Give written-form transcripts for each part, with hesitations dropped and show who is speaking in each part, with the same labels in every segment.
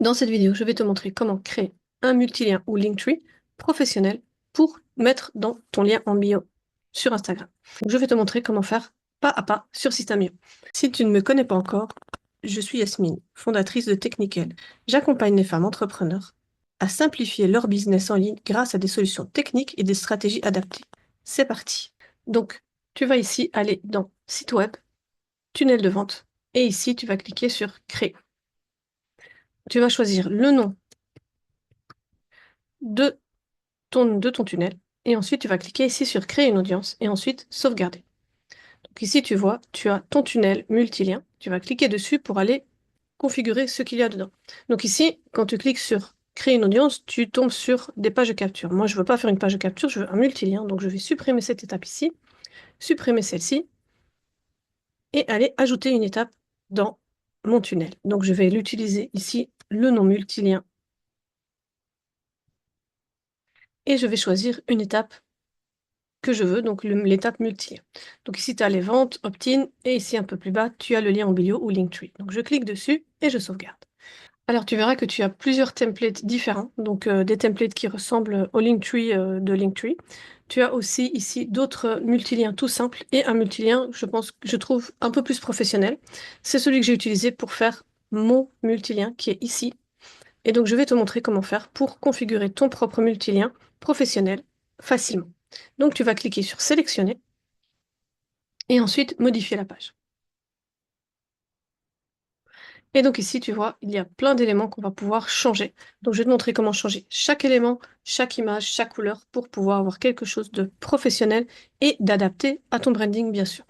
Speaker 1: Dans cette vidéo, je vais te montrer comment créer un multilien ou Linktree professionnel pour mettre dans ton lien en bio sur Instagram. Donc, je vais te montrer comment faire pas à pas sur System.io. Si tu ne me connais pas encore, je suis Yasmine, fondatrice de Technical. J'accompagne les femmes entrepreneurs à simplifier leur business en ligne grâce à des solutions techniques et des stratégies adaptées. C'est parti. Donc, tu vas ici aller dans Site web, tunnel de vente, et ici, tu vas cliquer sur Créer. Tu vas choisir le nom de ton tunnel. Et ensuite, tu vas cliquer ici sur Créer une audience et ensuite Sauvegarder. Donc ici, tu vois, tu as ton tunnel multilien. Tu vas cliquer dessus pour aller configurer ce qu'il y a dedans. Donc ici, quand tu cliques sur Créer une audience, tu tombes sur des pages de capture. Moi, je ne veux pas faire une page de capture, je veux un multilien. Donc je vais supprimer cette étape ici, supprimer celle-ci et aller ajouter une étape dans mon tunnel. Donc je vais l'utiliser ici, le nom multilien. Et je vais choisir une étape que je veux, donc l'étape multilien. Donc ici, tu as les ventes, opt-in, et ici, un peu plus bas, tu as le lien en bio ou Linktree. Donc je clique dessus et je sauvegarde. Alors tu verras que tu as plusieurs templates différents, donc des templates qui ressemblent au Linktree de Linktree. Tu as aussi ici d'autres multiliens tout simples et un multilien, je trouve un peu plus professionnel. C'est celui que j'ai utilisé pour faire mon multilien qui est ici. Et donc je vais te montrer comment faire pour configurer ton propre multilien professionnel facilement. Donc tu vas cliquer sur sélectionner et ensuite modifier la page. Et donc ici, tu vois, il y a plein d'éléments qu'on va pouvoir changer. Donc je vais te montrer comment changer chaque élément, chaque image, chaque couleur pour pouvoir avoir quelque chose de professionnel et d'adapté à ton branding, bien sûr.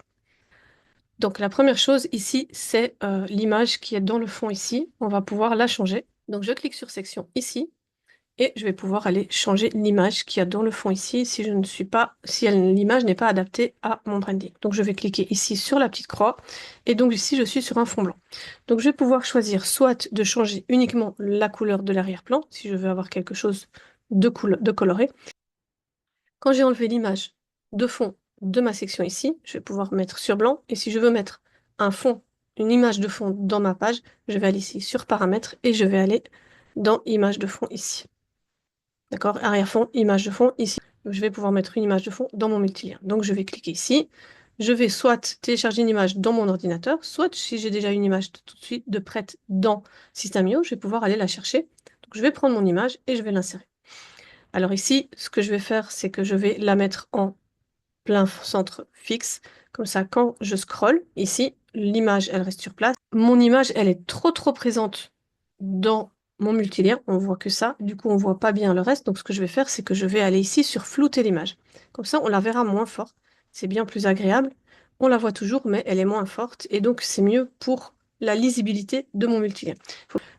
Speaker 1: Donc la première chose ici, c'est l'image qui est dans le fond ici. On va pouvoir la changer. Donc je clique sur section ici. Et je vais pouvoir aller changer l'image qu'il y a dans le fond ici si je ne suis pas, si l'image n'est pas adaptée à mon branding. Donc je vais cliquer ici sur la petite croix et donc ici je suis sur un fond blanc. Donc je vais pouvoir choisir soit de changer uniquement la couleur de l'arrière-plan si je veux avoir quelque chose de coloré. Quand j'ai enlevé l'image de fond de ma section ici, je vais pouvoir mettre sur blanc et si je veux mettre un fond, une image de fond dans ma page, je vais aller ici sur paramètres et je vais aller dans image de fond ici. D'accord? Arrière-fond, image de fond, ici. Je vais pouvoir mettre une image de fond dans mon multilien. Donc, je vais cliquer ici. Je vais soit télécharger une image dans mon ordinateur, soit si j'ai déjà une image tout de suite de prête dans System.io, je vais pouvoir aller la chercher. Donc, je vais prendre mon image et je vais l'insérer. Alors ici, ce que je vais faire, c'est que je vais la mettre en plein centre fixe. Comme ça, quand je scrolle, ici, l'image, elle reste sur place. Mon image, elle est trop présente dans mon multilien. On voit que ça. Du coup, on voit pas bien le reste. Donc, ce que je vais faire, c'est que je vais aller ici sur flouter l'image. Comme ça, on la verra moins fort. C'est bien plus agréable. On la voit toujours, mais elle est moins forte. Et donc, c'est mieux pour la lisibilité de mon multilien.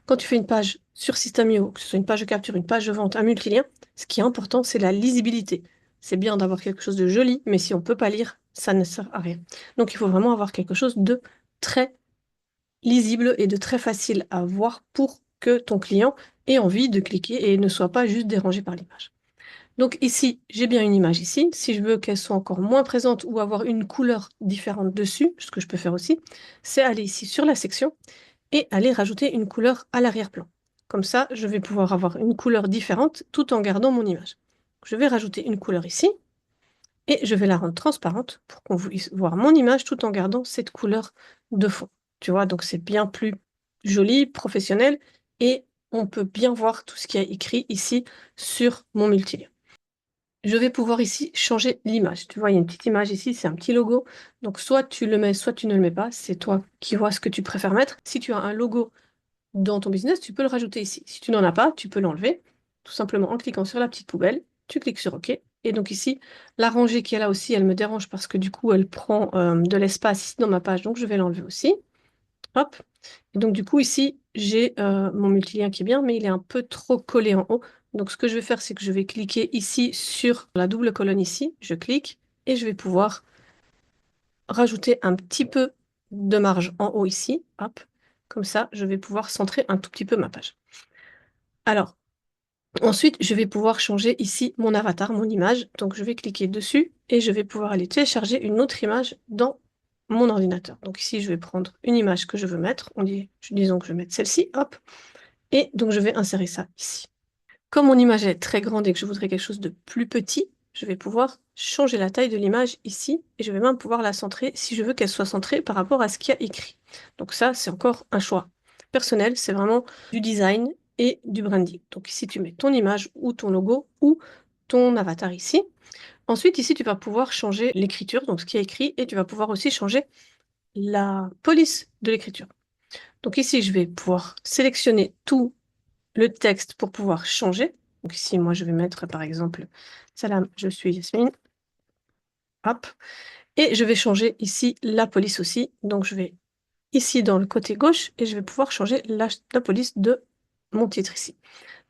Speaker 1: Quand tu fais une page sur System.io, que ce soit une page de capture, une page de vente, un multilien, ce qui est important, c'est la lisibilité. C'est bien d'avoir quelque chose de joli, mais si on ne peut pas lire, ça ne sert à rien. Donc il faut vraiment avoir quelque chose de très lisible et de très facile à voir pour que ton client ait envie de cliquer et ne soit pas juste dérangé par l'image. Donc ici, j'ai bien une image ici. Si je veux qu'elle soit encore moins présente ou avoir une couleur différente dessus, ce que je peux faire aussi, c'est aller ici sur la section et aller rajouter une couleur à l'arrière-plan. Comme ça, je vais pouvoir avoir une couleur différente tout en gardant mon image. Je vais rajouter une couleur ici et je vais la rendre transparente pour qu'on puisse voir mon image tout en gardant cette couleur de fond. Tu vois, donc c'est bien plus joli, professionnel et on peut bien voir tout ce qui est écrit ici sur mon multilien. Je vais pouvoir ici changer l'image. Tu vois, il y a une petite image ici, c'est un petit logo. Donc soit tu le mets, soit tu ne le mets pas. C'est toi qui vois ce que tu préfères mettre. Si tu as un logo dans ton business, tu peux le rajouter ici. Si tu n'en as pas, tu peux l'enlever, tout simplement en cliquant sur la petite poubelle, tu cliques sur OK. Et donc ici, la rangée qui est là aussi, elle me dérange parce que du coup, elle prend de l'espace ici dans ma page, donc je vais l'enlever aussi. Hop. Et donc du coup, ici, j'ai mon multilien qui est bien, mais il est un peu trop collé en haut. Donc ce que je vais faire, c'est que je vais cliquer ici sur la double colonne ici, je clique, et je vais pouvoir rajouter un petit peu de marge en haut ici, hop. Comme ça, je vais pouvoir centrer un tout petit peu ma page. Alors, ensuite, je vais pouvoir changer ici mon avatar, mon image. Donc, je vais cliquer dessus et je vais pouvoir aller télécharger une autre image dans mon ordinateur. Donc ici, je vais prendre une image que je veux mettre. Disons que je vais mettre celle-ci, hop. Et donc, je vais insérer ça ici. Comme mon image est très grande et que je voudrais quelque chose de plus petit, je vais pouvoir changer la taille de l'image ici et je vais même pouvoir la centrer si je veux qu'elle soit centrée par rapport à ce qu'il y a écrit. Donc ça, c'est encore un choix personnel, c'est vraiment du design et du branding. Donc ici, tu mets ton image ou ton logo ou ton avatar ici. Ensuite, ici, tu vas pouvoir changer l'écriture, donc ce qui est écrit, et tu vas pouvoir aussi changer la police de l'écriture. Donc ici, je vais pouvoir sélectionner tout le texte pour pouvoir changer. Donc ici, moi, je vais mettre par exemple, Salam, je suis Yasmine. Hop. Et je vais changer ici la police aussi. Donc je vais ici dans le côté gauche et je vais pouvoir changer la police de mon titre ici.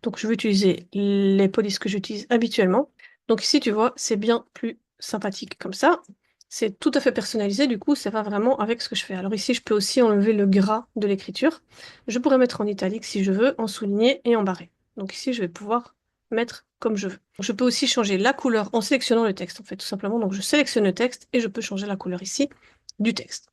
Speaker 1: Donc je vais utiliser les polices que j'utilise habituellement. Donc ici, tu vois, c'est bien plus sympathique comme ça. C'est tout à fait personnalisé, du coup, ça va vraiment avec ce que je fais. Alors ici, je peux aussi enlever le gras de l'écriture. Je pourrais mettre en italique si je veux, en souligné et en barré. Donc ici, je vais pouvoir mettre comme je veux. Je peux aussi changer la couleur en sélectionnant le texte, en fait, tout simplement. Donc je sélectionne le texte et je peux changer la couleur ici du texte.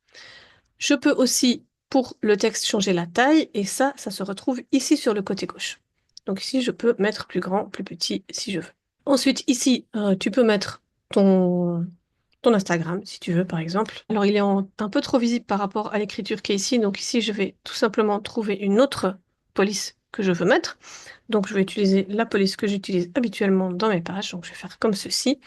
Speaker 1: Je peux aussi, pour le texte, changer la taille, et ça se retrouve ici sur le côté gauche. Donc ici, je peux mettre plus grand, plus petit, si je veux. Ensuite, ici, tu peux mettre ton Instagram, si tu veux, par exemple. Alors, il est un peu trop visible par rapport à l'écriture qui est ici, donc ici, je vais tout simplement trouver une autre police que je veux mettre. Donc, je vais utiliser la police que j'utilise habituellement dans mes pages, donc je vais faire comme ceci.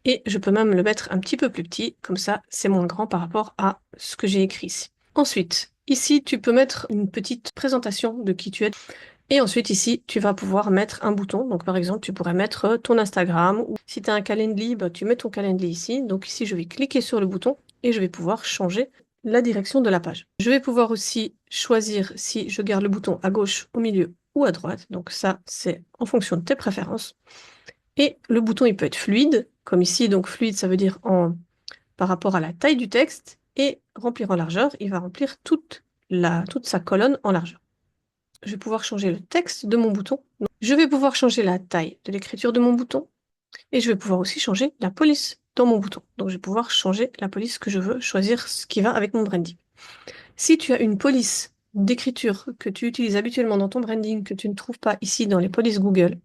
Speaker 1: Et je peux même le mettre un petit peu plus petit, comme ça c'est moins grand par rapport à ce que j'ai écrit ici. Ensuite, ici tu peux mettre une petite présentation de qui tu es. Et ensuite ici, tu vas pouvoir mettre un bouton. Donc par exemple, tu pourrais mettre ton Instagram ou si tu as un Calendly, bah, tu mets ton Calendly ici. Donc ici, je vais cliquer sur le bouton et je vais pouvoir changer la direction de la page. Je vais pouvoir aussi choisir si je garde le bouton à gauche, au milieu ou à droite. Donc ça, c'est en fonction de tes préférences. Et le bouton, il peut être fluide, comme ici. Donc fluide, ça veut dire par rapport à la taille du texte. Et remplir en largeur, il va remplir toute sa colonne en largeur. Je vais pouvoir changer le texte de mon bouton. Donc, je vais pouvoir changer la taille de l'écriture de mon bouton. Et je vais pouvoir aussi changer la police dans mon bouton. Donc je vais pouvoir changer la police que je veux, choisir ce qui va avec mon branding. Si tu as une police d'écriture que tu utilises habituellement dans ton branding, que tu ne trouves pas ici dans les polices Google,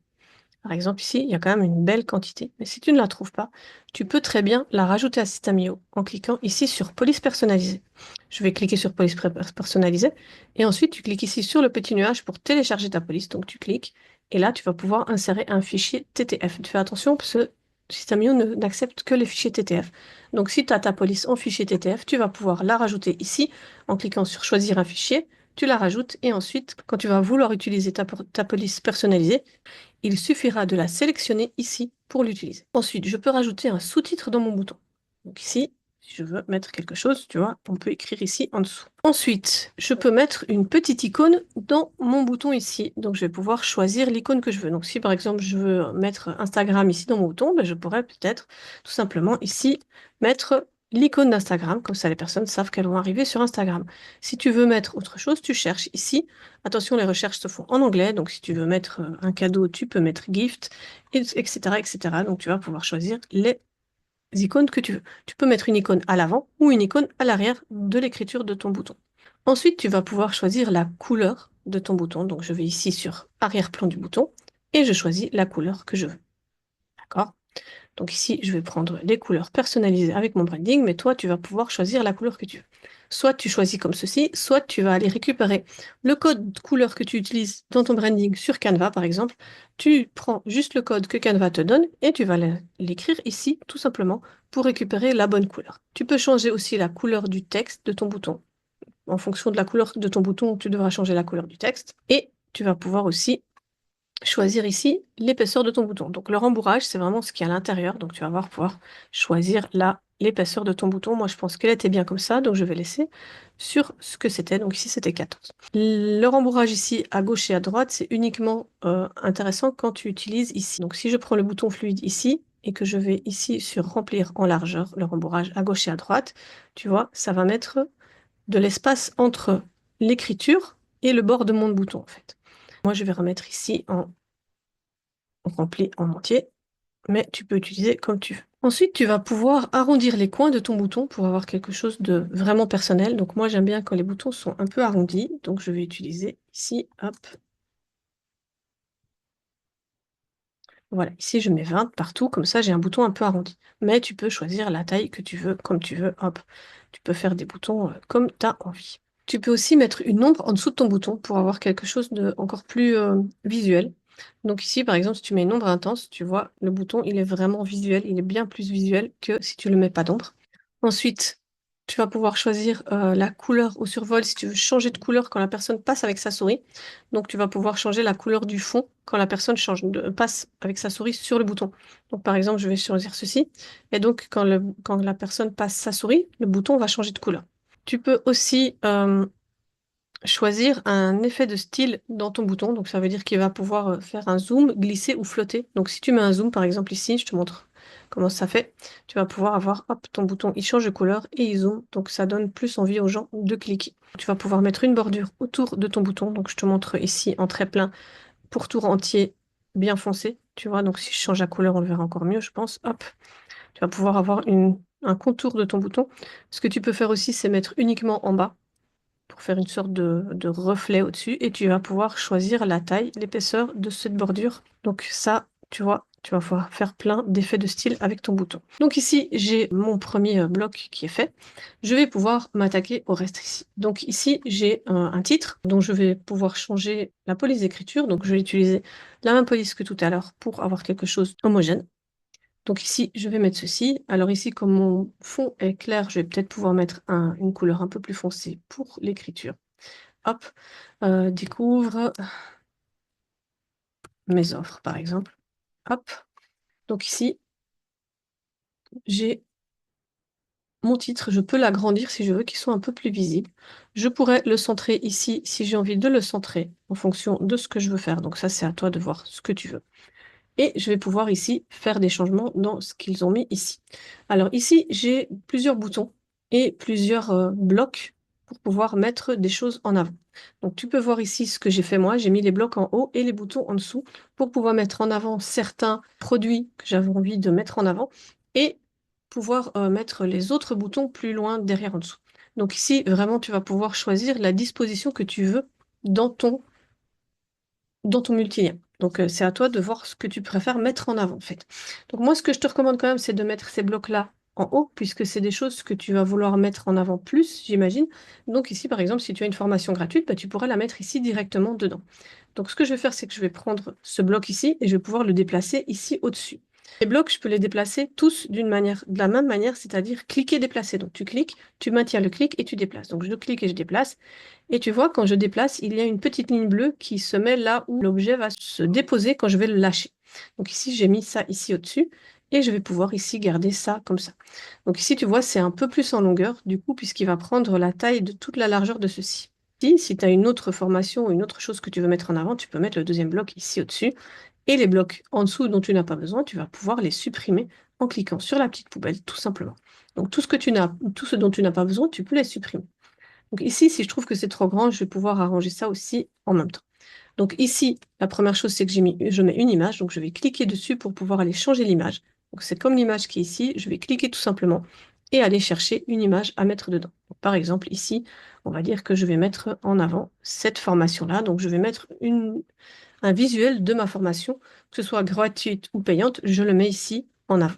Speaker 1: par exemple, ici, il y a quand même une belle quantité. Mais si tu ne la trouves pas, tu peux très bien la rajouter à System.io en cliquant ici sur police personnalisée. Je vais cliquer sur police personnalisée et ensuite tu cliques ici sur le petit nuage pour télécharger ta police. Donc tu cliques et là tu vas pouvoir insérer un fichier TTF. Fais attention parce que System.io n'accepte que les fichiers TTF. Donc si tu as ta police en fichier TTF, tu vas pouvoir la rajouter ici en cliquant sur choisir un fichier. Tu la rajoutes et ensuite, quand tu vas vouloir utiliser ta police personnalisée, il suffira de la sélectionner ici pour l'utiliser. Ensuite, je peux rajouter un sous-titre dans mon bouton. Donc ici, si je veux mettre quelque chose, tu vois, on peut écrire ici en dessous. Ensuite, je peux mettre une petite icône dans mon bouton ici. Donc je vais pouvoir choisir l'icône que je veux. Donc si par exemple je veux mettre Instagram ici dans mon bouton, ben, je pourrais peut-être tout simplement ici mettre l'icône d'Instagram, comme ça les personnes savent qu'elles vont arriver sur Instagram. Si tu veux mettre autre chose, tu cherches ici. Attention, les recherches se font en anglais, donc si tu veux mettre un cadeau, tu peux mettre gift, etc., etc. Donc tu vas pouvoir choisir les icônes que tu veux. Tu peux mettre une icône à l'avant ou une icône à l'arrière de l'écriture de ton bouton. Ensuite, tu vas pouvoir choisir la couleur de ton bouton. Donc je vais ici sur arrière-plan du bouton et je choisis la couleur que je veux. D'accord? Donc ici, je vais prendre les couleurs personnalisées avec mon branding, mais toi, tu vas pouvoir choisir la couleur que tu veux. Soit tu choisis comme ceci, soit tu vas aller récupérer le code de couleur que tu utilises dans ton branding sur Canva, par exemple. Tu prends juste le code que Canva te donne et tu vas l'écrire ici, tout simplement, pour récupérer la bonne couleur. Tu peux changer aussi la couleur du texte de ton bouton. En fonction de la couleur de ton bouton, tu devras changer la couleur du texte. Et tu vas pouvoir aussi choisir ici l'épaisseur de ton bouton. Donc le rembourrage, c'est vraiment ce qui est à l'intérieur. Donc tu vas pouvoir choisir là l'épaisseur de ton bouton. Moi, je pense qu'elle était bien comme ça, donc je vais laisser sur ce que c'était. Donc ici, c'était 14. Le rembourrage ici, à gauche et à droite, c'est uniquement intéressant quand tu utilises ici. Donc si je prends le bouton fluide ici, et que je vais ici sur remplir en largeur, le rembourrage à gauche et à droite, tu vois, ça va mettre de l'espace entre l'écriture et le bord de mon bouton, en fait. Moi, je vais remettre ici en rempli en entier, mais tu peux utiliser comme tu veux. Ensuite, tu vas pouvoir arrondir les coins de ton bouton pour avoir quelque chose de vraiment personnel. Donc moi, j'aime bien quand les boutons sont un peu arrondis. Donc je vais utiliser ici, hop, Voilà, ici je mets 20 partout, comme ça j'ai un bouton un peu arrondi. Mais tu peux choisir la taille que tu veux, comme tu veux, hop. Tu peux faire des boutons comme tu as envie. Tu peux aussi mettre une ombre en dessous de ton bouton pour avoir quelque chose de encore plus visuel. Donc ici, par exemple, si tu mets une ombre intense, tu vois, le bouton, il est vraiment visuel, il est bien plus visuel que si tu ne le mets pas d'ombre. Ensuite, tu vas pouvoir choisir la couleur au survol si tu veux changer de couleur quand la personne passe avec sa souris. Donc tu vas pouvoir changer la couleur du fond quand la personne passe avec sa souris sur le bouton. Donc par exemple, je vais choisir ceci. Et donc quand la personne passe sa souris, le bouton va changer de couleur. Tu peux aussi choisir un effet de style dans ton bouton. Donc ça veut dire qu'il va pouvoir faire un zoom, glisser ou flotter. Donc si tu mets un zoom, par exemple ici, je te montre comment ça fait. Tu vas pouvoir avoir, hop, ton bouton, il change de couleur et il zoome. Donc ça donne plus envie aux gens de cliquer. Tu vas pouvoir mettre une bordure autour de ton bouton. Donc je te montre ici en très plein, pourtour entier, bien foncé. Tu vois, donc si je change la couleur, on le verra encore mieux, je pense. Hop, tu vas pouvoir avoir un contour de ton bouton. Ce que tu peux faire aussi, c'est mettre uniquement en bas pour faire une sorte de reflet au-dessus et tu vas pouvoir choisir la taille, l'épaisseur de cette bordure. Donc ça, tu vois, tu vas pouvoir faire plein d'effets de style avec ton bouton. Donc ici, j'ai mon premier bloc qui est fait. Je vais pouvoir m'attaquer au reste ici. Donc ici, j'ai un titre dont je vais pouvoir changer la police d'écriture. Donc je vais utiliser la même police que tout à l'heure pour avoir quelque chose homogène. Donc ici, je vais mettre ceci. Alors ici, comme mon fond est clair, je vais peut-être pouvoir mettre une couleur un peu plus foncée pour l'écriture. Hop, découvre mes offres, par exemple. Hop, donc ici, j'ai mon titre. Je peux l'agrandir si je veux qu'il soit un peu plus visible. Je pourrais le centrer ici si j'ai envie de le centrer en fonction de ce que je veux faire. Donc ça, c'est à toi de voir ce que tu veux. Et je vais pouvoir ici faire des changements dans ce qu'ils ont mis ici. Alors ici, j'ai plusieurs boutons et plusieurs blocs pour pouvoir mettre des choses en avant. Donc tu peux voir ici ce que j'ai fait moi. J'ai mis les blocs en haut et les boutons en dessous pour pouvoir mettre en avant certains produits que j'avais envie de mettre en avant et pouvoir mettre les autres boutons plus loin derrière en dessous. Donc ici, vraiment, tu vas pouvoir choisir la disposition que tu veux dans ton multilien. Donc, c'est à toi de voir ce que tu préfères mettre en avant, en fait. Donc, moi, ce que je te recommande quand même, c'est de mettre ces blocs-là en haut, puisque c'est des choses que tu vas vouloir mettre en avant plus, j'imagine. Donc, ici, par exemple, si tu as une formation gratuite, bah, tu pourrais la mettre ici directement dedans. Donc, ce que je vais faire, c'est que je vais prendre ce bloc ici et je vais pouvoir le déplacer ici au-dessus. Les blocs, je peux les déplacer tous de la même manière, c'est-à-dire cliquer, déplacer. Donc, tu cliques, tu maintiens le clic et tu déplaces. Donc, je clique et je déplace. Et tu vois, quand je déplace, il y a une petite ligne bleue qui se met là où l'objet va se déposer quand je vais le lâcher. Donc ici, j'ai mis ça ici au-dessus et je vais pouvoir ici garder ça comme ça. Donc ici, tu vois, c'est un peu plus en longueur du coup, puisqu'il va prendre la taille de toute la largeur de ceci. Si tu as une autre formation ou une autre chose que tu veux mettre en avant, tu peux mettre le deuxième bloc ici au-dessus. Et les blocs en dessous dont tu n'as pas besoin, tu vas pouvoir les supprimer en cliquant sur la petite poubelle, tout simplement. Donc tout ce dont tu n'as pas besoin, tu peux les supprimer. Donc ici, si je trouve que c'est trop grand, je vais pouvoir arranger ça aussi en même temps. Donc ici, la première chose, c'est que je mets une image. Donc je vais cliquer dessus pour pouvoir aller changer l'image. Donc c'est comme l'image qui est ici. Je vais cliquer tout simplement et aller chercher une image à mettre dedans. Donc, par exemple, ici, on va dire que je vais mettre en avant cette formation-là. Donc je vais mettre un visuel de ma formation, que ce soit gratuite ou payante. Je le mets ici en avant.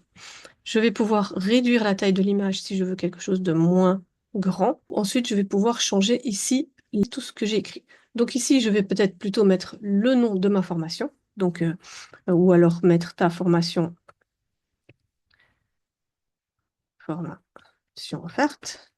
Speaker 1: Je vais pouvoir réduire la taille de l'image si je veux quelque chose de moins grand. Ensuite, je vais pouvoir changer ici tout ce que j'ai écrit. Donc ici, je vais peut-être plutôt mettre le nom de ma formation, donc, ou alors mettre ta formation offerte.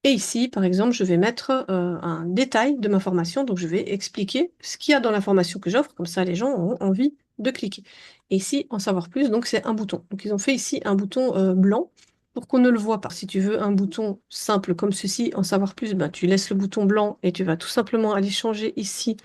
Speaker 1: Et ici, par exemple, je vais mettre un détail de ma formation, donc je vais expliquer ce qu'il y a dans la formation que j'offre, comme ça les gens ont envie de cliquer. Et ici, en savoir plus, donc c'est un bouton. Donc ils ont fait ici un bouton blanc pour qu'on ne le voit pas. Si tu veux un bouton simple comme ceci, en savoir plus, ben, tu laisses le bouton blanc et tu vas tout simplement aller changer ici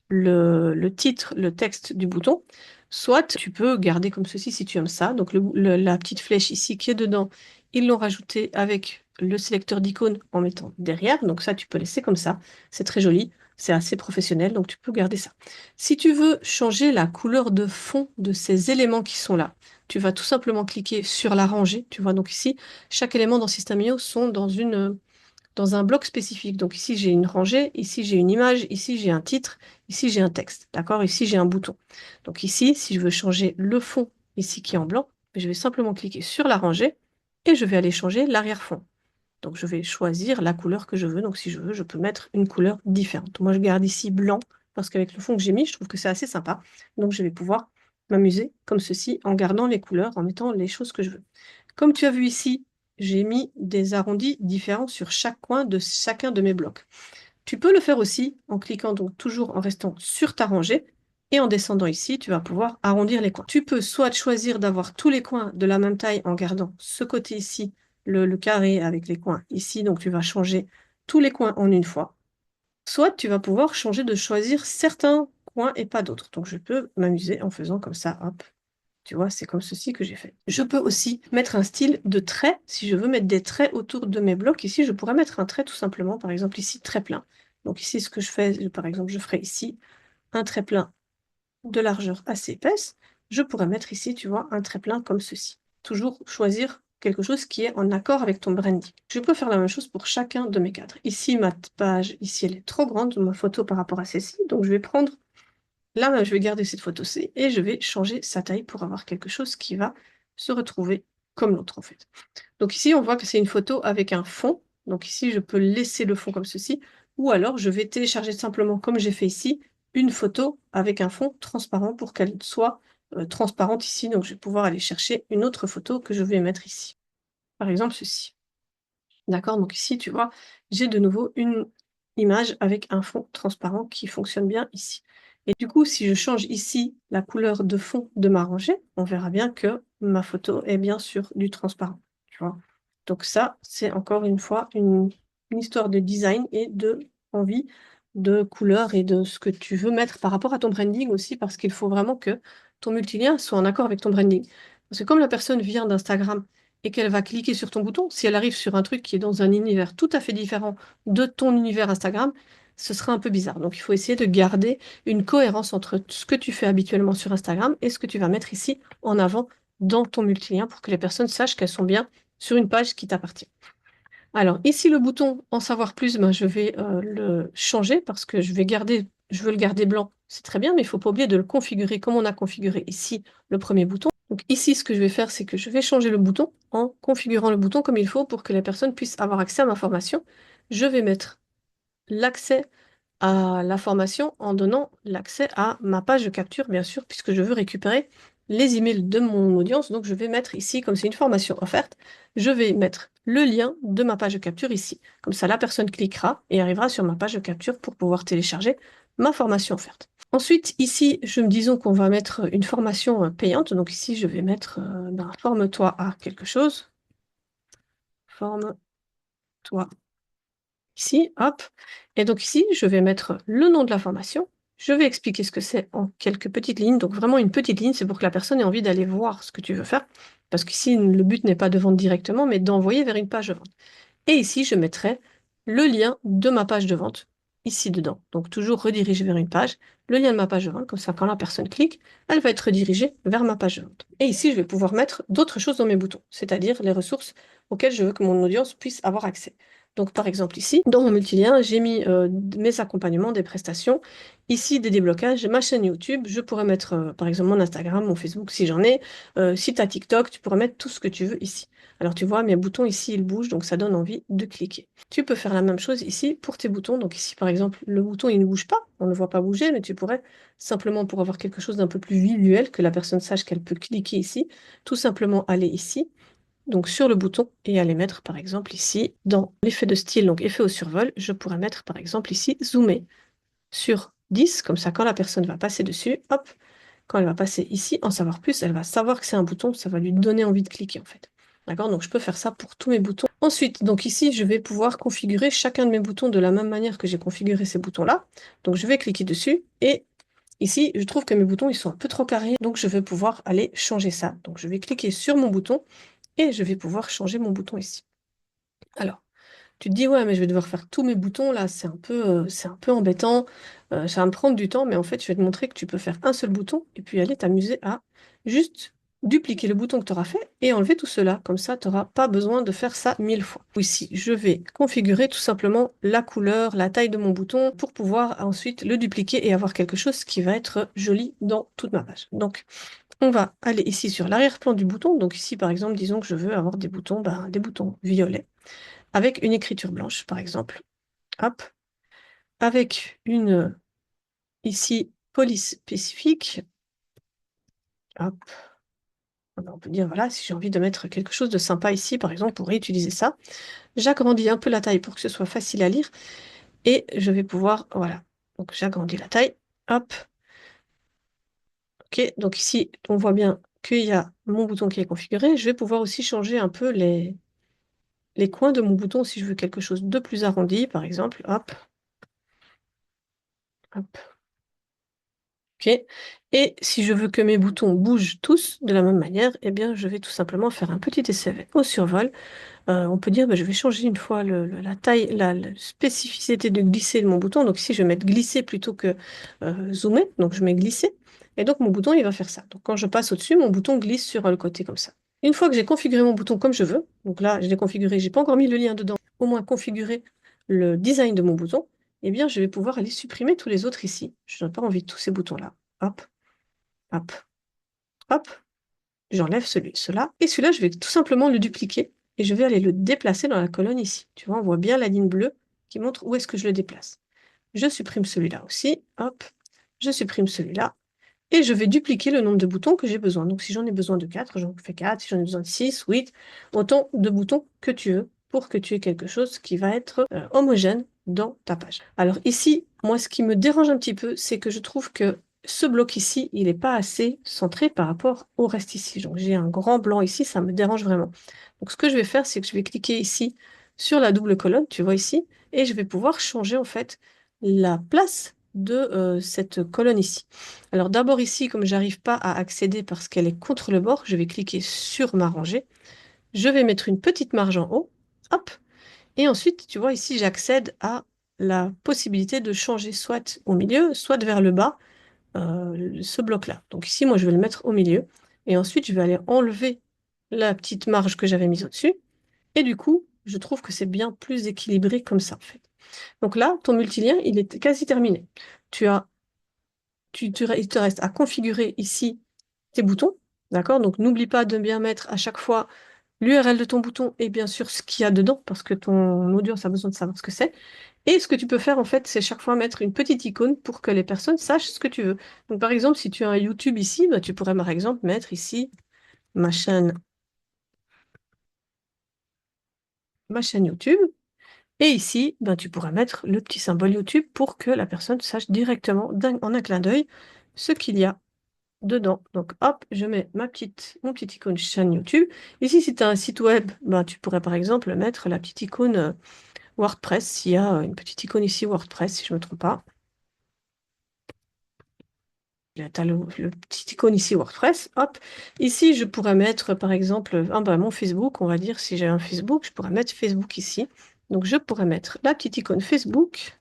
Speaker 1: le titre, le texte du bouton. Soit tu peux garder comme ceci si tu aimes ça. Donc la petite flèche ici qui est dedans, ils l'ont rajouté avec le sélecteur d'icônes en mettant derrière. Donc ça, tu peux laisser comme ça. C'est très joli. C'est assez professionnel, donc tu peux garder ça. Si tu veux changer la couleur de fond de ces éléments qui sont là, tu vas tout simplement cliquer sur la rangée. Tu vois, donc ici, chaque élément dans System.io sont dans dans un bloc spécifique. Donc ici, j'ai une rangée, ici, j'ai une image, ici, j'ai un titre, ici, j'ai un texte. D'accord? Ici, j'ai un bouton. Donc ici, si je veux changer le fond, ici qui est en blanc, je vais simplement cliquer sur la rangée et je vais aller changer l'arrière-fond. Donc je vais choisir la couleur que je veux. Donc si je veux, je peux mettre une couleur différente. Moi, je garde ici blanc parce qu'avec le fond que j'ai mis, je trouve que c'est assez sympa. Donc je vais pouvoir m'amuser comme ceci en gardant les couleurs, en mettant les choses que je veux. Comme tu as vu ici, j'ai mis des arrondis différents sur chaque coin de chacun de mes blocs. Tu peux le faire aussi en cliquant donc toujours en restant sur ta rangée et en descendant ici, tu vas pouvoir arrondir les coins. Tu peux soit choisir d'avoir tous les coins de la même taille en gardant ce côté ici, le carré avec les coins ici, donc tu vas changer tous les coins en une fois. Soit tu vas pouvoir changer de choisir certains coins et pas d'autres. Donc je peux m'amuser en faisant comme ça, hop. Tu vois, c'est comme ceci que j'ai fait. Je peux aussi mettre un style de trait. Si je veux mettre des traits autour de mes blocs, ici, je pourrais mettre un trait tout simplement, par exemple ici, trait plein. Donc ici, ce que je fais, par exemple, je ferai ici un trait plein de largeur assez épaisse. Je pourrais mettre ici, tu vois, un trait plein comme ceci. Toujours choisir quelque chose qui est en accord avec ton branding. Je peux faire la même chose pour chacun de mes cadres. Ici, ma page, ici, elle est trop grande, ma photo par rapport à celle-ci. Donc je vais prendre là, je vais garder cette photo-ci et je vais changer sa taille pour avoir quelque chose qui va se retrouver comme l'autre en fait. Donc ici, on voit que c'est une photo avec un fond. Donc ici, je peux laisser le fond comme ceci. Ou alors, je vais télécharger simplement, comme j'ai fait ici, une photo avec un fond transparent pour qu'elle soit transparente ici. Donc je vais pouvoir aller chercher une autre photo que je vais mettre ici. Par exemple, ceci. D'accord? Donc ici, tu vois, j'ai de nouveau une image avec un fond transparent qui fonctionne bien ici. Et du coup, si je change ici la couleur de fond de ma rangée, on verra bien que ma photo est bien sur du transparent. Tu vois? Donc ça, c'est encore une fois une histoire de design et de envie de couleur et de ce que tu veux mettre par rapport à ton branding aussi, parce qu'il faut vraiment que ton multilien soit en accord avec ton branding. Parce que comme la personne vient d'Instagram et qu'elle va cliquer sur ton bouton, si elle arrive sur un truc qui est dans un univers tout à fait différent de ton univers Instagram, ce sera un peu bizarre. Donc il faut essayer de garder une cohérence entre ce que tu fais habituellement sur Instagram et ce que tu vas mettre ici en avant dans ton multilien pour que les personnes sachent qu'elles sont bien sur une page qui t'appartient. Alors ici le bouton en savoir plus, ben, je vais le changer parce que je veux le garder blanc, c'est très bien, mais il ne faut pas oublier de le configurer comme on a configuré ici le premier bouton. Donc ici, ce que je vais faire, c'est que je vais changer le bouton en configurant le bouton comme il faut pour que les personnes puissent avoir accès à ma formation. Je vais mettre l'accès à la formation en donnant l'accès à ma page de capture, bien sûr, puisque je veux récupérer les emails de mon audience. Donc, je vais mettre ici, comme c'est une formation offerte, je vais mettre le lien de ma page de capture ici. Comme ça, la personne cliquera et arrivera sur ma page de capture pour pouvoir télécharger ma formation offerte. Ensuite, ici, disons qu'on va mettre une formation payante. Donc ici, je vais mettre forme-toi à quelque chose. Forme-toi ici, hop. Et donc ici, je vais mettre le nom de la formation. Je vais expliquer ce que c'est en quelques petites lignes. Donc vraiment une petite ligne, c'est pour que la personne ait envie d'aller voir ce que tu veux faire. Parce qu'ici, le but n'est pas de vendre directement, mais d'envoyer vers une page de vente. Et ici, je mettrai le lien de ma page de vente ici dedans. Donc toujours rediriger vers une page, le lien de ma page de vente, comme ça quand la personne clique, elle va être redirigée vers ma page de vente. Et ici, je vais pouvoir mettre d'autres choses dans mes boutons, c'est-à-dire les ressources auxquelles je veux que mon audience puisse avoir accès. Donc par exemple ici, dans mon multilien, j'ai mis mes accompagnements, des prestations, ici des déblocages, ma chaîne YouTube, je pourrais mettre par exemple mon Instagram, mon Facebook si j'en ai, si tu as TikTok, tu pourrais mettre tout ce que tu veux ici. Alors tu vois, mes boutons ici, ils bougent, donc ça donne envie de cliquer. Tu peux faire la même chose ici pour tes boutons. Donc ici, par exemple, le bouton, il ne bouge pas, on ne le voit pas bouger, mais tu pourrais simplement, pour avoir quelque chose d'un peu plus visuel, que la personne sache qu'elle peut cliquer ici, tout simplement aller ici, donc sur le bouton, et aller mettre, par exemple, ici, dans l'effet de style, donc effet au survol, je pourrais mettre, par exemple, ici, zoomer sur 10, comme ça, quand la personne va passer dessus, hop, quand elle va passer ici, en savoir plus, elle va savoir que c'est un bouton, ça va lui donner envie de cliquer en fait. D'accord? Donc je peux faire ça pour tous mes boutons. Ensuite, donc ici, je vais pouvoir configurer chacun de mes boutons de la même manière que j'ai configuré ces boutons-là. Donc je vais cliquer dessus et ici, je trouve que mes boutons, ils sont un peu trop carrés, donc je vais pouvoir aller changer ça. Donc je vais cliquer sur mon bouton et je vais pouvoir changer mon bouton ici. Alors, tu te dis, ouais, mais je vais devoir faire tous mes boutons, là, c'est un peu embêtant, ça va me prendre du temps, mais en fait, je vais te montrer que tu peux faire un seul bouton et puis aller t'amuser à juste dupliquer le bouton que tu auras fait et enlever tout cela. Comme ça, tu n'auras pas besoin de faire ça 1000 fois. Ici, je vais configurer tout simplement la couleur, la taille de mon bouton pour pouvoir ensuite le dupliquer et avoir quelque chose qui va être joli dans toute ma page. Donc, on va aller ici sur l'arrière-plan du bouton. Donc ici, par exemple, disons que je veux avoir des boutons violets avec une écriture blanche, par exemple. Hop. Avec une, ici, police spécifique. Hop. On peut dire, voilà, si j'ai envie de mettre quelque chose de sympa ici, par exemple, pour réutiliser ça, j'agrandis un peu la taille pour que ce soit facile à lire et je vais pouvoir, voilà. Donc j'agrandis la taille. Hop. Ok. Donc ici, on voit bien qu'il y a mon bouton qui est configuré. Je vais pouvoir aussi changer un peu les coins de mon bouton si je veux quelque chose de plus arrondi, par exemple. Hop. Hop. Ok. Et si je veux que mes boutons bougent tous de la même manière, eh bien, je vais tout simplement faire un petit essai au survol. On peut dire, bah, je vais changer une fois la taille, la spécificité de glisser de mon bouton. Donc ici, je vais mettre glisser plutôt que zoomer. Donc je mets glisser. Et donc mon bouton, il va faire ça. Donc quand je passe au-dessus, mon bouton glisse sur le côté comme ça. Une fois que j'ai configuré mon bouton comme je veux, donc là, je l'ai configuré, j'ai pas encore mis le lien dedans, au moins configurer le design de mon bouton, eh bien, je vais pouvoir aller supprimer tous les autres ici. Je n'ai pas envie de tous ces boutons-là. Hop, hop, hop. J'enlève cela. Et celui-là, je vais tout simplement le dupliquer et je vais aller le déplacer dans la colonne ici. Tu vois, on voit bien la ligne bleue qui montre où est-ce que je le déplace. Je supprime celui-là aussi. Hop, je supprime celui-là. Et je vais dupliquer le nombre de boutons que j'ai besoin. Donc, si j'en ai besoin de 4, j'en fais 4. Si j'en ai besoin de 6, 8, autant de boutons que tu veux pour que tu aies quelque chose qui va être homogène dans ta page. Alors ici, moi, ce qui me dérange un petit peu, c'est que je trouve que ce bloc ici, il n'est pas assez centré par rapport au reste ici. Donc, j'ai un grand blanc ici, ça me dérange vraiment. Donc, ce que je vais faire, c'est que je vais cliquer ici sur la double colonne, tu vois ici, et je vais pouvoir changer en fait la place de cette colonne ici. Alors d'abord ici, comme j'arrive pas à accéder parce qu'elle est contre le bord, je vais cliquer sur ma rangée. Je vais mettre une petite marge en haut. Hop. Et ensuite, tu vois ici, j'accède à la possibilité de changer soit au milieu, soit vers le bas, ce bloc-là. Donc ici, moi, je vais le mettre au milieu. Et ensuite, je vais aller enlever la petite marge que j'avais mise au-dessus. Et du coup, je trouve que c'est bien plus équilibré comme ça, en fait. Donc là, ton multilien, il est quasi terminé. Tu as il te reste à configurer ici tes boutons. D'accord? Donc n'oublie pas de bien mettre à chaque fois l'URL de ton bouton et bien sûr ce qu'il y a dedans, parce que ton audience a besoin de savoir ce que c'est. Et ce que tu peux faire, en fait, c'est chaque fois mettre une petite icône pour que les personnes sachent ce que tu veux. Donc par exemple, si tu as un YouTube ici, bah, tu pourrais par exemple mettre ici ma chaîne, ma chaîne YouTube. Et ici, ben, tu pourras mettre le petit symbole YouTube pour que la personne sache directement en un clin d'œil ce qu'il y a dedans. Donc hop, je mets mon petite icône chaîne YouTube. Ici, si tu as un site web, ben, tu pourrais par exemple mettre la petite icône WordPress, s'il y a une petite icône ici WordPress, si je ne me trompe pas. Tu as le petit icône ici WordPress, hop. Ici, je pourrais mettre par exemple mon Facebook, on va dire, si j'ai un Facebook, je pourrais mettre Facebook ici. Donc je pourrais mettre la petite icône Facebook.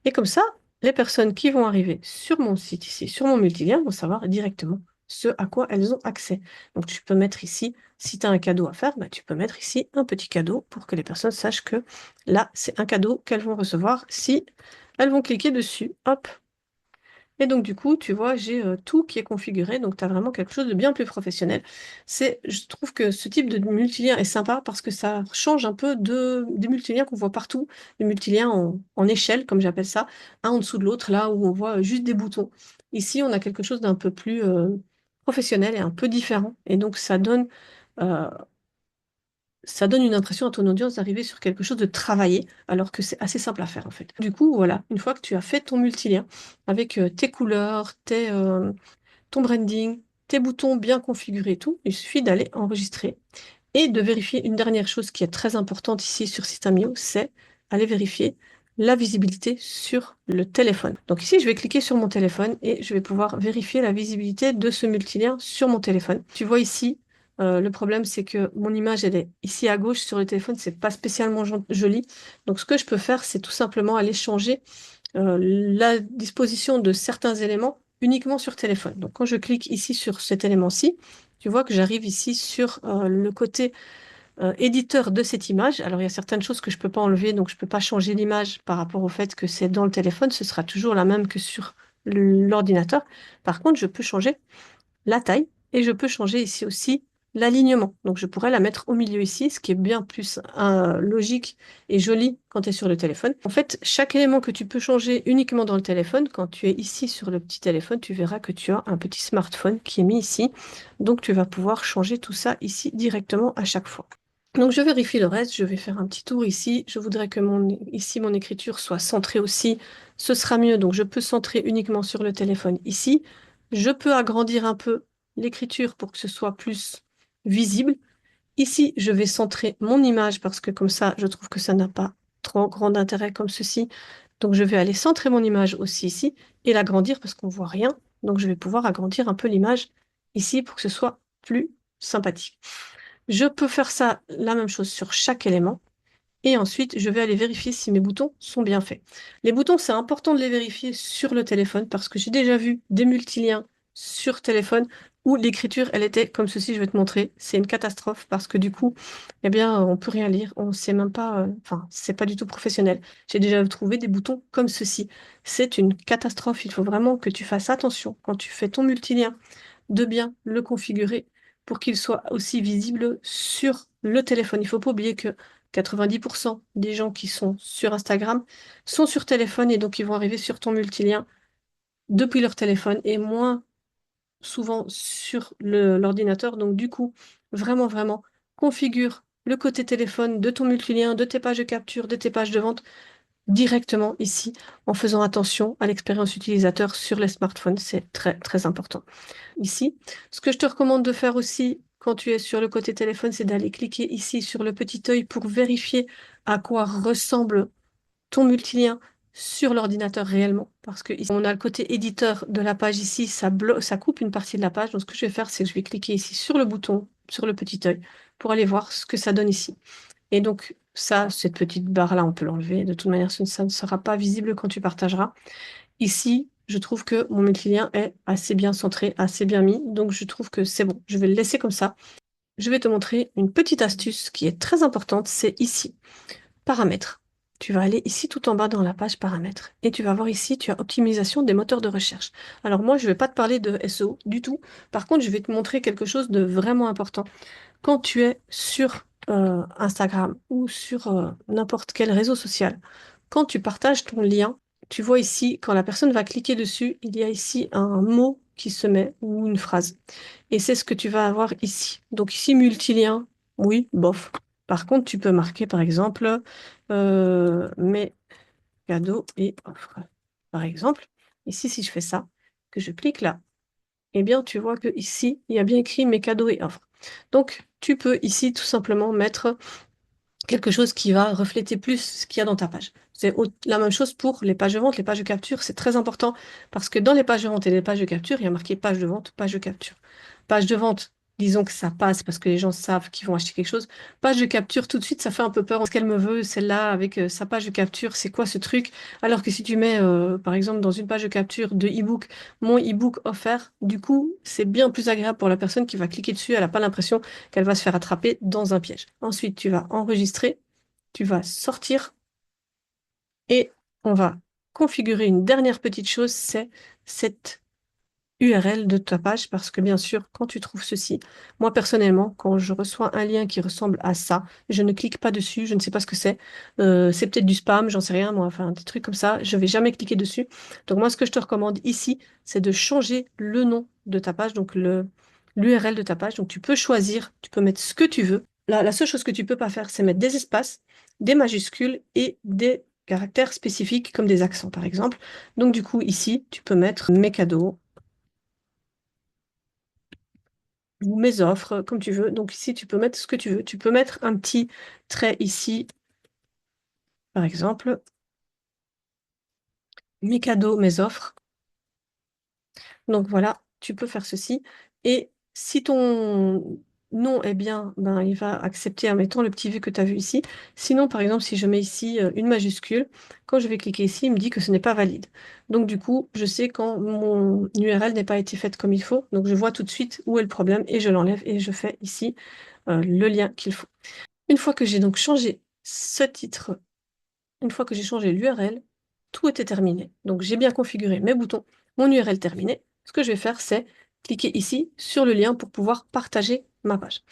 Speaker 1: Et comme ça, les personnes qui vont arriver sur mon site ici, sur mon multilien, vont savoir directement ce à quoi elles ont accès. Donc tu peux mettre ici, si tu as un cadeau à faire, bah, tu peux mettre ici un petit cadeau pour que les personnes sachent que là, c'est un cadeau qu'elles vont recevoir si elles vont cliquer dessus. Hop. Et donc du coup, tu vois, j'ai tout qui est configuré, donc tu as vraiment quelque chose de bien plus professionnel. Je trouve que ce type de multilien est sympa parce que ça change un peu des multiliens qu'on voit partout, des multiliens en échelle, comme j'appelle ça, un en dessous de l'autre, là où on voit juste des boutons. Ici, on a quelque chose d'un peu plus professionnel et un peu différent, et donc euh, ça donne une impression à ton audience d'arriver sur quelque chose de travaillé, alors que c'est assez simple à faire en fait. Du coup, voilà, une fois que tu as fait ton multilien avec tes couleurs, ton branding, tes boutons bien configurés et tout, il suffit d'aller enregistrer et de vérifier une dernière chose qui est très importante ici sur System.io, c'est aller vérifier la visibilité sur le téléphone. Donc ici, je vais cliquer sur mon téléphone et je vais pouvoir vérifier la visibilité de ce multilien sur mon téléphone. Tu vois ici, le problème, c'est que mon image, elle est ici à gauche sur le téléphone, c'est pas spécialement joli. Donc ce que je peux faire, c'est tout simplement aller changer la disposition de certains éléments uniquement sur téléphone. Donc quand je clique ici sur cet élément-ci, tu vois que j'arrive ici sur le côté éditeur de cette image. Alors, il y a certaines choses que je ne peux pas enlever, donc je ne peux pas changer l'image par rapport au fait que c'est dans le téléphone. Ce sera toujours la même que sur l'ordinateur. Par contre, je peux changer la taille et je peux changer ici aussi l'alignement. Donc, je pourrais la mettre au milieu ici, ce qui est bien plus logique et joli quand tu es sur le téléphone. En fait, chaque élément que tu peux changer uniquement dans le téléphone, quand tu es ici sur le petit téléphone, tu verras que tu as un petit smartphone qui est mis ici. Donc, tu vas pouvoir changer tout ça ici directement à chaque fois. Donc je vérifie le reste, je vais faire un petit tour ici. Je voudrais que ici mon écriture soit centrée aussi. Ce sera mieux, donc je peux centrer uniquement sur le téléphone ici. Je peux agrandir un peu l'écriture pour que ce soit plus visible. Ici, je vais centrer mon image parce que comme ça, je trouve que ça n'a pas trop grand intérêt comme ceci. Donc je vais aller centrer mon image aussi ici et l'agrandir parce qu'on voit rien. Donc je vais pouvoir agrandir un peu l'image ici pour que ce soit plus sympathique. Je peux faire ça, la même chose sur chaque élément. Et ensuite, je vais aller vérifier si mes boutons sont bien faits. Les boutons, c'est important de les vérifier sur le téléphone parce que j'ai déjà vu des multiliens sur téléphone où l'écriture, elle était comme ceci, je vais te montrer. C'est une catastrophe parce que du coup, eh bien, on peut rien lire. On sait même pas, enfin, c'est pas du tout professionnel. J'ai déjà trouvé des boutons comme ceci. C'est une catastrophe. Il faut vraiment que tu fasses attention quand tu fais ton multilien de bien le configurer pour qu'il soit aussi visible sur le téléphone. Il ne faut pas oublier que 90% des gens qui sont sur Instagram sont sur téléphone et donc ils vont arriver sur ton multilien depuis leur téléphone et moins souvent sur l'ordinateur. Donc du coup, vraiment, vraiment, configure le côté téléphone de ton multilien, de tes pages de capture, de tes pages de vente directement ici en faisant attention à l'expérience utilisateur sur les smartphones. C'est très, très important ici. Ce que je te recommande de faire aussi quand tu es sur le côté téléphone, c'est d'aller cliquer ici sur le petit œil pour vérifier à quoi ressemble ton multilien sur l'ordinateur réellement. Parce que ici, on a le côté éditeur de la page ici, ça coupe une partie de la page. Donc ce que je vais faire, c'est que je vais cliquer ici sur le bouton, sur le petit œil, pour aller voir ce que ça donne ici. Et donc ça, cette petite barre-là, on peut l'enlever. De toute manière, ça ne sera pas visible quand tu partageras. Ici, je trouve que mon multilien est assez bien centré, assez bien mis. Donc, je trouve que c'est bon. Je vais le laisser comme ça. Je vais te montrer une petite astuce qui est très importante. C'est ici, paramètres. Tu vas aller ici tout en bas dans la page paramètres. Et tu vas voir ici, tu as optimisation des moteurs de recherche. Alors moi, je ne vais pas te parler de SEO du tout. Par contre, je vais te montrer quelque chose de vraiment important. Quand tu es sur Instagram ou sur n'importe quel réseau social, quand tu partages ton lien, tu vois ici, quand la personne va cliquer dessus, il y a ici un mot qui se met ou une phrase. Et c'est ce que tu vas avoir ici. Donc ici, multilien, oui, bof. Par contre, tu peux marquer, par exemple, mes cadeaux et offres. Par exemple, ici, si je fais ça, que je clique là, eh bien, tu vois que ici, il y a bien écrit mes cadeaux et offres. Donc, tu peux ici tout simplement mettre quelque chose qui va refléter plus ce qu'il y a dans ta page. C'est la même chose pour les pages de vente, les pages de capture, c'est très important parce que dans les pages de vente et les pages de capture, il y a marqué page de vente, page de capture. Page de vente, disons que ça passe parce que les gens savent qu'ils vont acheter quelque chose. Page de capture, tout de suite, ça fait un peu peur. Ce qu'elle me veut, celle-là, avec sa page de capture, c'est quoi ce truc? Alors que si tu mets, par exemple, dans une page de capture de e-book, mon e-book offert, du coup, c'est bien plus agréable pour la personne qui va cliquer dessus. Elle n'a pas l'impression qu'elle va se faire attraper dans un piège. Ensuite, tu vas enregistrer, tu vas sortir et on va configurer une dernière petite chose, c'est cette URL de ta page parce que bien sûr, quand tu trouves ceci, moi personnellement, quand je reçois un lien qui ressemble à ça, je ne clique pas dessus, je ne sais pas ce que c'est. C'est peut-être du spam, j'en sais rien, moi, enfin, des trucs comme ça, je vais jamais cliquer dessus. Donc moi, ce que je te recommande ici, c'est de changer le nom de ta page, donc l'URL de ta page. Donc tu peux choisir, tu peux mettre ce que tu veux. La seule chose que tu peux pas faire, c'est mettre des espaces, des majuscules et des caractères spécifiques comme des accents, par exemple. Donc du coup, ici, tu peux mettre mes cadeaux ou mes offres, comme tu veux. Donc ici, tu peux mettre ce que tu veux. Tu peux mettre un petit trait ici, par exemple, mes cadeaux, mes offres. Donc voilà, tu peux faire ceci. Et si ton non est bien, ben, il va accepter en mettant le petit V que tu as vu ici. Sinon, par exemple, si je mets ici une majuscule, quand je vais cliquer ici, il me dit que ce n'est pas valide. Donc du coup, je sais quand mon URL n'est pas été faite comme il faut. Donc je vois tout de suite où est le problème et je l'enlève et je fais ici le lien qu'il faut. Une fois que j'ai donc changé ce titre, une fois que j'ai changé l'URL, tout était terminé. Donc j'ai bien configuré mes boutons, mon URL terminé. Ce que je vais faire, c'est cliquer ici sur le lien pour pouvoir partager ma page.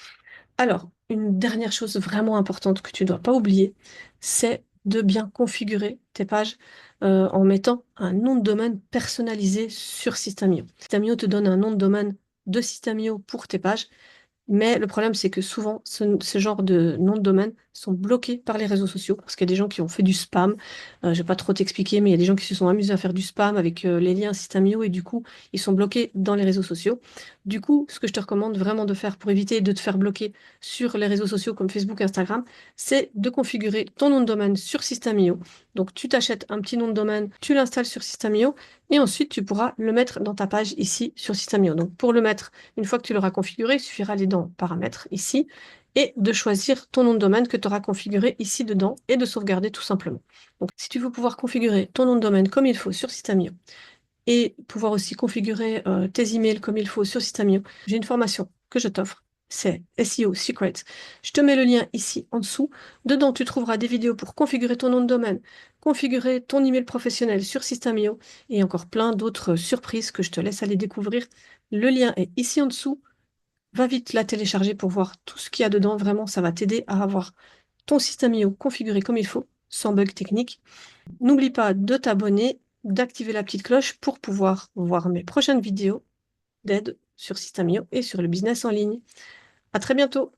Speaker 1: Alors, une dernière chose vraiment importante que tu ne dois pas oublier, c'est de bien configurer tes pages en mettant un nom de domaine personnalisé sur System.io. System.io te donne un nom de domaine de System.io pour tes pages. Mais le problème, c'est que souvent, ce genre de noms de domaine sont bloqués par les réseaux sociaux parce qu'il y a des gens qui ont fait du spam. Je ne vais pas trop t'expliquer, mais il y a des gens qui se sont amusés à faire du spam avec les liens System.io et du coup, ils sont bloqués dans les réseaux sociaux. Du coup, ce que je te recommande vraiment de faire pour éviter de te faire bloquer sur les réseaux sociaux comme Facebook, Instagram, c'est de configurer ton nom de domaine sur System.io. Donc, tu t'achètes un petit nom de domaine, tu l'installes sur System.io et ensuite, tu pourras le mettre dans ta page ici sur System.io. Donc, pour le mettre, une fois que tu l'auras configuré, il suffira d'aller dans Paramètres ici et de choisir ton nom de domaine que tu auras configuré ici dedans et de sauvegarder tout simplement. Donc, si tu veux pouvoir configurer ton nom de domaine comme il faut sur System.io et pouvoir aussi configurer tes emails comme il faut sur System.io, j'ai une formation que je t'offre. C'est SEO Secrets. Je te mets le lien ici en dessous. Dedans, tu trouveras des vidéos pour configurer ton nom de domaine, configurer ton email professionnel sur System.io et encore plein d'autres surprises que je te laisse aller découvrir. Le lien est ici en dessous. Va vite la télécharger pour voir tout ce qu'il y a dedans. Vraiment, ça va t'aider à avoir ton System.io configuré comme il faut, sans bug technique. N'oublie pas de t'abonner, d'activer la petite cloche pour pouvoir voir mes prochaines vidéos d'aide sur System.io et sur le business en ligne. À très bientôt!